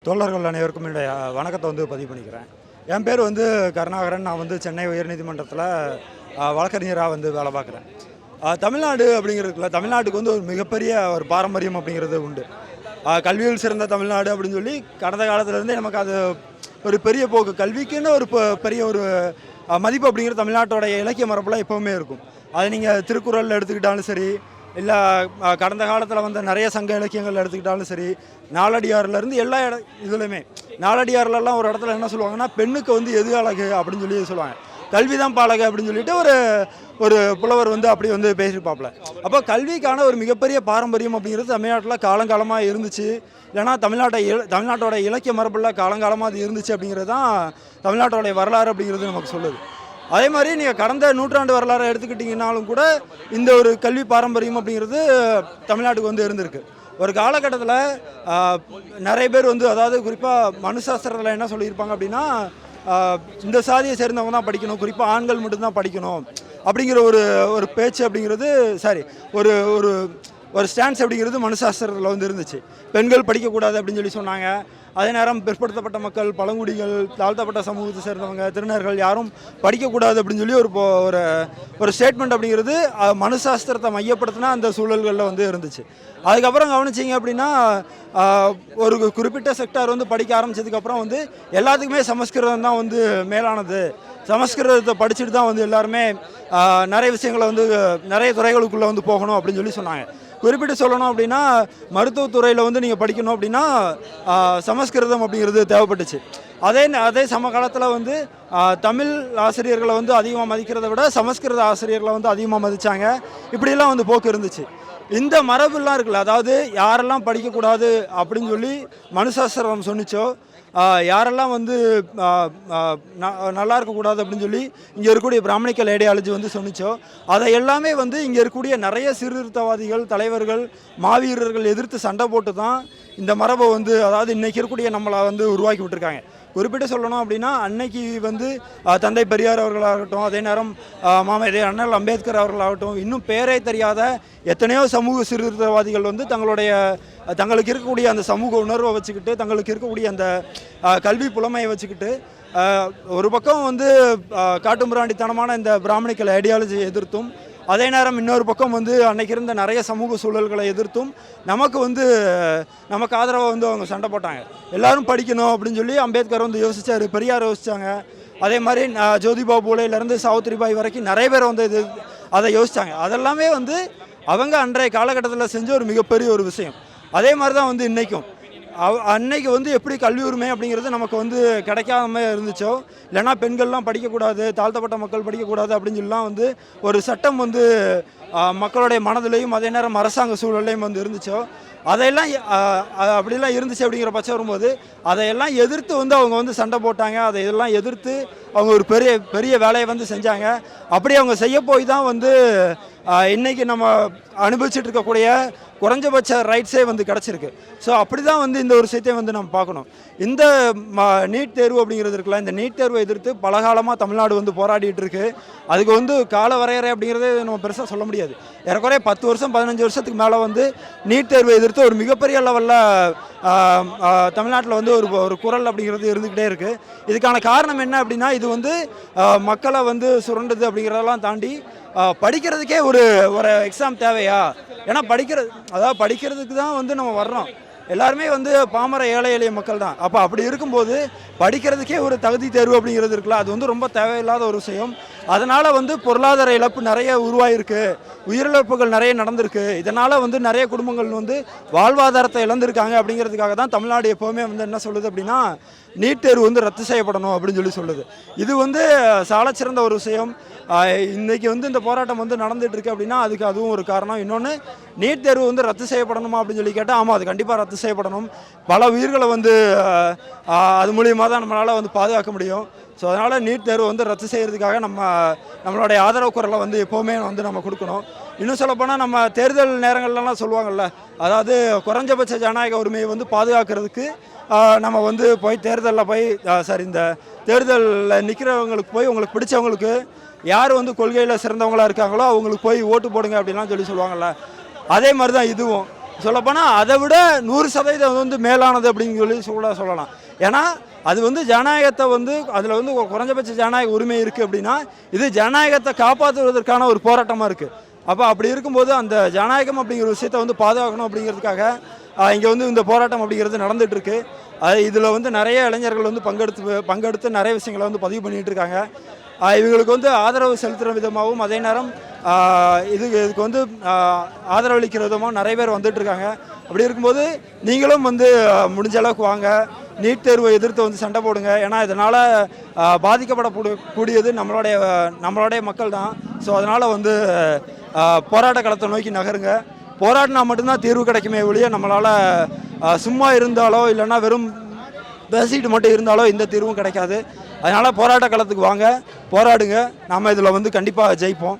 தோழர்கள் அனைவருக்கும் என்னுடைய வணக்கத்தை பதிவு பண்ணிக்கிறேன். என் பேர் கருணாகரன். நான் சென்னை உயர்நீதிமன்றத்தில் வழக்கறிஞராக வேலை பார்க்குறேன். தமிழ்நாடு அப்படிங்கிறதுக்குள்ள தமிழ்நாட்டுக்கு ஒரு மிகப்பெரிய ஒரு பாரம்பரியம் அப்படிங்கிறது உண்டு. கல்வியில் சிறந்த தமிழ்நாடு அப்படின்னு சொல்லி கடந்த காலத்திலேருந்தே நமக்கு அது ஒரு பெரிய போக்கு, கல்விக்குன்னு ஒரு பெரிய ஒரு மதிப்பு அப்படிங்கிறது தமிழ்நாட்டோடைய இலக்கிய மரபுலாம் எப்போவுமே இருக்கும். அது நீங்கள் திருக்குறள் எடுத்துக்கிட்டாலும் சரி, இல்லை கடந்த காலத்தில் நிறைய சங்க இலக்கியங்கள் எடுத்துக்கிட்டாலும் சரி, நாலடியார்லேருந்து எல்லா இதுலையுமே நாலடியார்லலாம் ஒரு இடத்துல என்ன சொல்லுவாங்கன்னா, பெண்ணுக்கு எது அழகு அப்படின்னு சொல்லி சொல்லுவாங்க, கல்வி தான் பாழகு அப்படின்னு சொல்லிட்டு ஒரு புலவர் அப்படி பேசியிருப்பாப்புல. அப்போ கல்விக்கான ஒரு மிகப்பெரிய பாரம்பரியம் அப்படிங்கிறது தமிழ்நாட்டில் காலங்காலமாக இருந்துச்சு. இல்லைனா தமிழ்நாட்டோட இலக்கிய மரபுல காலங்காலமாக அது இருந்துச்சு அப்படிங்கிறது தான் தமிழ்நாட்டோடைய வரலாறு அப்படிங்கிறது நமக்கு சொல்லுது. அதே மாதிரி நீங்கள் கடந்த நூற்றாண்டு வரலாறு எடுத்துக்கிட்டிங்கனாலும் கூட இந்த ஒரு கல்வி பாரம்பரியம் அப்படிங்கிறது தமிழ்நாட்டுக்கு இருந்திருக்கு. ஒரு காலகட்டத்தில் நிறைய பேர் அதாவது குறிப்பாக மனுசாஸ்திரத்தில் என்ன சொல்லியிருப்பாங்க அப்படின்னா, இந்த சாதியை சேர்ந்தவங்க தான் படிக்கணும், குறிப்பாக ஆண்கள் மட்டும்தான் படிக்கணும் அப்படிங்கிற ஒரு பேச்சு அப்படிங்கிறது ஒரு ஒரு ஒரு ஸ்டான்ஸ் அப்படிங்கிறது மனுசாஸ்திரத்தில் இருந்துச்சு. பெண்கள் படிக்கக்கூடாது அப்படின்னு சொல்லி சொன்னாங்க. அதே நேரம் பிற்படுத்தப்பட்ட மக்கள், பழங்குடிகள், தாழ்த்தப்பட்ட சமூகத்தை சேர்ந்தவங்க, திருநர்கள் யாரும் படிக்கக்கூடாது அப்படின்னு சொல்லி ஒரு ஸ்டேட்மெண்ட் அப்படிங்கிறது மனுசாஸ்திரத்தை மையப்படுத்தினா அந்த சூழல்களில் இருந்துச்சு. அதுக்கப்புறம் கவனிச்சிங்க அப்படின்னா, ஒரு குறிப்பிட்ட செக்டார் படிக்க ஆரம்பித்ததுக்கப்புறம் எல்லாத்துக்குமே சமஸ்கிருதம் தான் மேலானது, சமஸ்கிருதத்தை படிச்சுட்டு தான் எல்லாருமே நிறைய விஷயங்களை நிறைய துறைகளுக்குள்ளே போகணும் அப்படின்னு சொல்லி சொன்னாங்க. குறிப்பிட்டு சொல்லணும் அப்படின்னா, மருத்துவத்துறையில் நீங்கள் படிக்கணும் அப்படின்னா சமஸ்கிருதம் அப்படிங்கிறது தேவைப்பட்டுச்சு. அதே சமகாலத்தில் தமிழ் ஆசிரியர்களை அதிகமாக மதிக்கிறத விட சமஸ்கிருத ஆசிரியர்களை அதிகமாக மதித்தாங்க. இப்படிலாம் போக்கு இருந்துச்சு. இந்த மரபுலாம் இருக்குல்ல, அதாவது யாரெல்லாம் படிக்கக்கூடாது அப்படின்னு சொல்லி மனுசாஸ்திரம் சொன்னிச்சோ, யாரெல்லாம் நல்லா இருக்கக்கூடாது அப்படின்னு சொல்லி இங்கே இருக்கக்கூடிய பிராமணிக்கல் ஐடியாலஜி சொன்னிச்சோ, அதை எல்லாமே இங்கே இருக்கக்கூடிய நிறைய சீர்திருத்தவாதிகள், தலைவர்கள், மாவீரர்கள் எதிர்த்து சண்டை போட்டு தான் இந்த மரபை அதாவது இன்றைக்கி இருக்கக்கூடிய நம்மளை உருவாக்கி விட்டுருக்காங்க. குறிப்பிட்டு சொல்லணும் அப்படின்னா, அன்னைக்கு தந்தை பெரியார் அவர்களாகட்டும், அதே நேரம் மாமேதை அண்ணல் அம்பேத்கர் அவர்களாகட்டும், இன்னும் பேரே தெரியாத எத்தனையோ சமூக சீர்திருத்தவாதிகள் தங்களுக்கு இருக்கக்கூடிய அந்த சமூக உணர்வை வச்சுக்கிட்டு, தங்களுக்கு இருக்கக்கூடிய அந்த கல்வி புலமையை வச்சுக்கிட்டு, ஒரு பக்கம் காட்டுமிராண்டித்தனமான இந்த பிராமணிக்கல் ஐடியாலஜியை எதிர்த்தும், அதே நேரம் இன்னொரு பக்கம் அன்னைக்கு இருந்த நிறைய சமூக சூழல்களை எதிர்த்தும் நமக்கு ஆதரவாக அவங்க சண்டை போட்டாங்க. எல்லாரும் படிக்கணும் அப்படின்னு சொல்லி அம்பேத்கர் யோசிச்சார், பெரியார் யோசித்தாங்க. அதே மாதிரி ஜோதிபா பூலேலேருந்து சாவித்திரிபாய் வரைக்கும் நிறைய பேர் அதை யோசித்தாங்க. அதெல்லாமே அவங்க அன்றைய காலகட்டத்தில் செஞ்ச ஒரு மிகப்பெரிய ஒரு விஷயம். அதே மாதிரி தான் இன்றைக்கும் அன்னைக்கு எப்படி கல்வி உரிமை அப்படிங்கிறது நமக்கு கிடைக்காம இருந்துச்சோ, இல்லைனா பெண்கள்லாம் படிக்கக்கூடாது, தாழ்த்தப்பட்ட மக்கள் படிக்கக்கூடாது அப்படின்னு சொல்லலாம் ஒரு சட்டம் மக்களுடைய மனதிலையும் அதே நேரம் அரசாங்க சூழலையும் இருந்துச்சோ, அதையெல்லாம் அப்படிலாம் இருந்துச்சு. அப்படிங்கிற பட்சம் வரும்போது அதையெல்லாம் எதிர்த்து அவங்க சண்டை போட்டாங்க. அதையெல்லாம் எதிர்த்து அவங்க ஒரு பெரிய வேலையை செஞ்சாங்க. அப்படி அவங்க செய்ய போய் தான் இன்றைக்கி நம்ம அனுபவிச்சுட்டு இருக்கக்கூடிய குறைஞ்சபட்ச ரைட்ஸே கிடச்சிருக்கு. ஸோ அப்படி தான் இந்த ஒரு விஷயத்தை நம்ம பார்க்கணும். இந்த நீட் தேர்வு அப்படிங்கிறது இருக்குல்ல, இந்த நீட் தேர்வை எதிர்த்து பலகாலமாக தமிழ்நாடு போராடிட்டு இருக்கு. அதுக்கு கால வரையறை அப்படிங்கிறதே நம்ம பெருசாக சொல்ல முடியாது. ஏறக்குறைய 10 வருஷம் 15 வருஷத்துக்கு மேலே நீட் தேர்வை எதிர்த்து ஒரு மிகப்பெரிய லெவலில் தமிழ்நாட்டில் ஒரு குரல் அப்படிங்கிறது இருந்துக்கிட்டே இருக்குது. இதுக்கான காரணம் என்ன அப்படின்னா, இது மக்களை சுரண்டுது அப்படிங்கிறதெல்லாம் தாண்டி படிக்கிறதுக்கே ஒரு எக்ஸாம் தேவையா? ஏன்னா படிக்கிறதுக்கு தான் நம்ம வர்றோம். எல்லாருமே பாமர ஏழை எளிய மக்கள் தான். அப்படி இருக்கும்போது படிக்கிறதுக்கே ஒரு தகுதி தேர்வு அப்படிங்கிறது இருக்குல்ல, அது ரொம்ப தேவையில்லாத ஒரு விஷயம். அதனால் பொருளாதார இழப்பு நிறைய உருவாயிருக்கு, உயிரிழப்புகள் நிறைய நடந்திருக்கு. இதனால் நிறைய குடும்பங்கள் வாழ்வாதாரத்தை இழந்திருக்காங்க. அப்படிங்கிறதுக்காக தான் தமிழ்நாடு எப்போவுமே என்ன சொல்லுது அப்படின்னா, நீட் தேர்வு ரத்து செய்யப்படணும் அப்படின்னு சொல்லுது. இது சாலச்சிறந்த ஒரு விஷயம். இன்றைக்கி இந்த போராட்டம் நடந்துகிட்டு இருக்கு அப்படின்னா அதுக்கு அதுவும் ஒரு காரணம். இன்னொன்று, நீட் தேர்வு ரத்து செய்யப்படணுமா அப்படின்னு சொல்லி கேட்டால், ஆமாம், அது கண்டிப்பாக ரத்து செய்யப்படணும். பல உயிர்களை அது மூலியமாக தான் நம்மளால் பாதுகாக்க முடியும். ஸோ அதனால் நீட் தேர்வு ரத்து செய்கிறதுக்காக நம்மளுடைய ஆதரவு குரலை எப்போவுமே நம்ம கொடுக்கணும். இன்னும் சொல்லப்போனால், நம்ம தேர்தல் நேரங்கள்லாம் சொல்லுவாங்கள்ல, அதாவது குறைஞ்சபட்ச ஜனநாயக உரிமையை பாதுகாக்கிறதுக்கு நம்ம போய் தேர்தலில் போய் இந்த தேர்தலில் நிற்கிறவங்களுக்கு போய் உங்களுக்கு பிடிச்சவங்களுக்கு யார் கொள்கையில் சிறந்தவங்களாக இருக்காங்களோ அவங்களுக்கு போய் ஓட்டு போடுங்க அப்படின்லாம் சொல்லுவாங்கள்ல, அதே மாதிரி தான் இதுவும். சொல்லப்போனால் அதை விட 100% வந்து மேலானது அப்படின்னு சொல்லலாம். ஏன்னா அது வந்து ஜனநாயகத்தை வந்து அதில் வந்து குறைஞ்சபட்ச ஜனநாயக உரிமை இருக்குது அப்படின்னா இது ஜனநாயகத்தை காப்பாற்றுவதற்கான ஒரு போராட்டமாக இருக்குது. அப்போ அப்படி இருக்கும்போது அந்த ஜனநாயகம் அப்படிங்கிற விஷயத்தை வந்து பாதுகாக்கணும் அப்படிங்கிறதுக்காக இங்கே வந்து இந்த போராட்டம் அப்படிங்கிறது நடந்துகிட்ருக்கு. இதில் வந்து நிறைய இளைஞர்கள் வந்து பங்கெடுத்து நிறைய விஷயங்களை வந்து பதிவு பண்ணிகிட்டு இருக்காங்க. இவங்களுக்கு வந்து ஆதரவு செலுத்துகிற விதமாகவும் அதே நேரம் இதுக்கு வந்து ஆதரவளிக்கிற விதமாக நிறைய பேர் வந்துட்டுருக்காங்க. அப்படி இருக்கும்போது நீங்களும் வந்து முடிஞ்ச அளவுக்கு வாங்க, நீட் தேர்வை எதிர்த்து வந்து சண்டை போடுங்க. ஏன்னா இதனால் பாதிக்கப்படக்கூடியது நம்மளுடைய மக்கள் தான். ஸோ அதனால் வந்து போராட்ட களத்தை நோக்கி நகருங்க. போராடினா மட்டும்தான் தீர்வு கிடைக்குமே ஒழிய நம்மளால் சும்மா இருந்தாலோ இல்லைன்னா வெறும் பேசிட்டு மட்டும் இருந்தாலோ எந்த தீர்வும் கிடைக்காது. அதனால் போராட்ட களத்துக்கு வாங்க, போராடுங்க. நாம் இதில் வந்து கண்டிப்பாக ஜெயிப்போம்.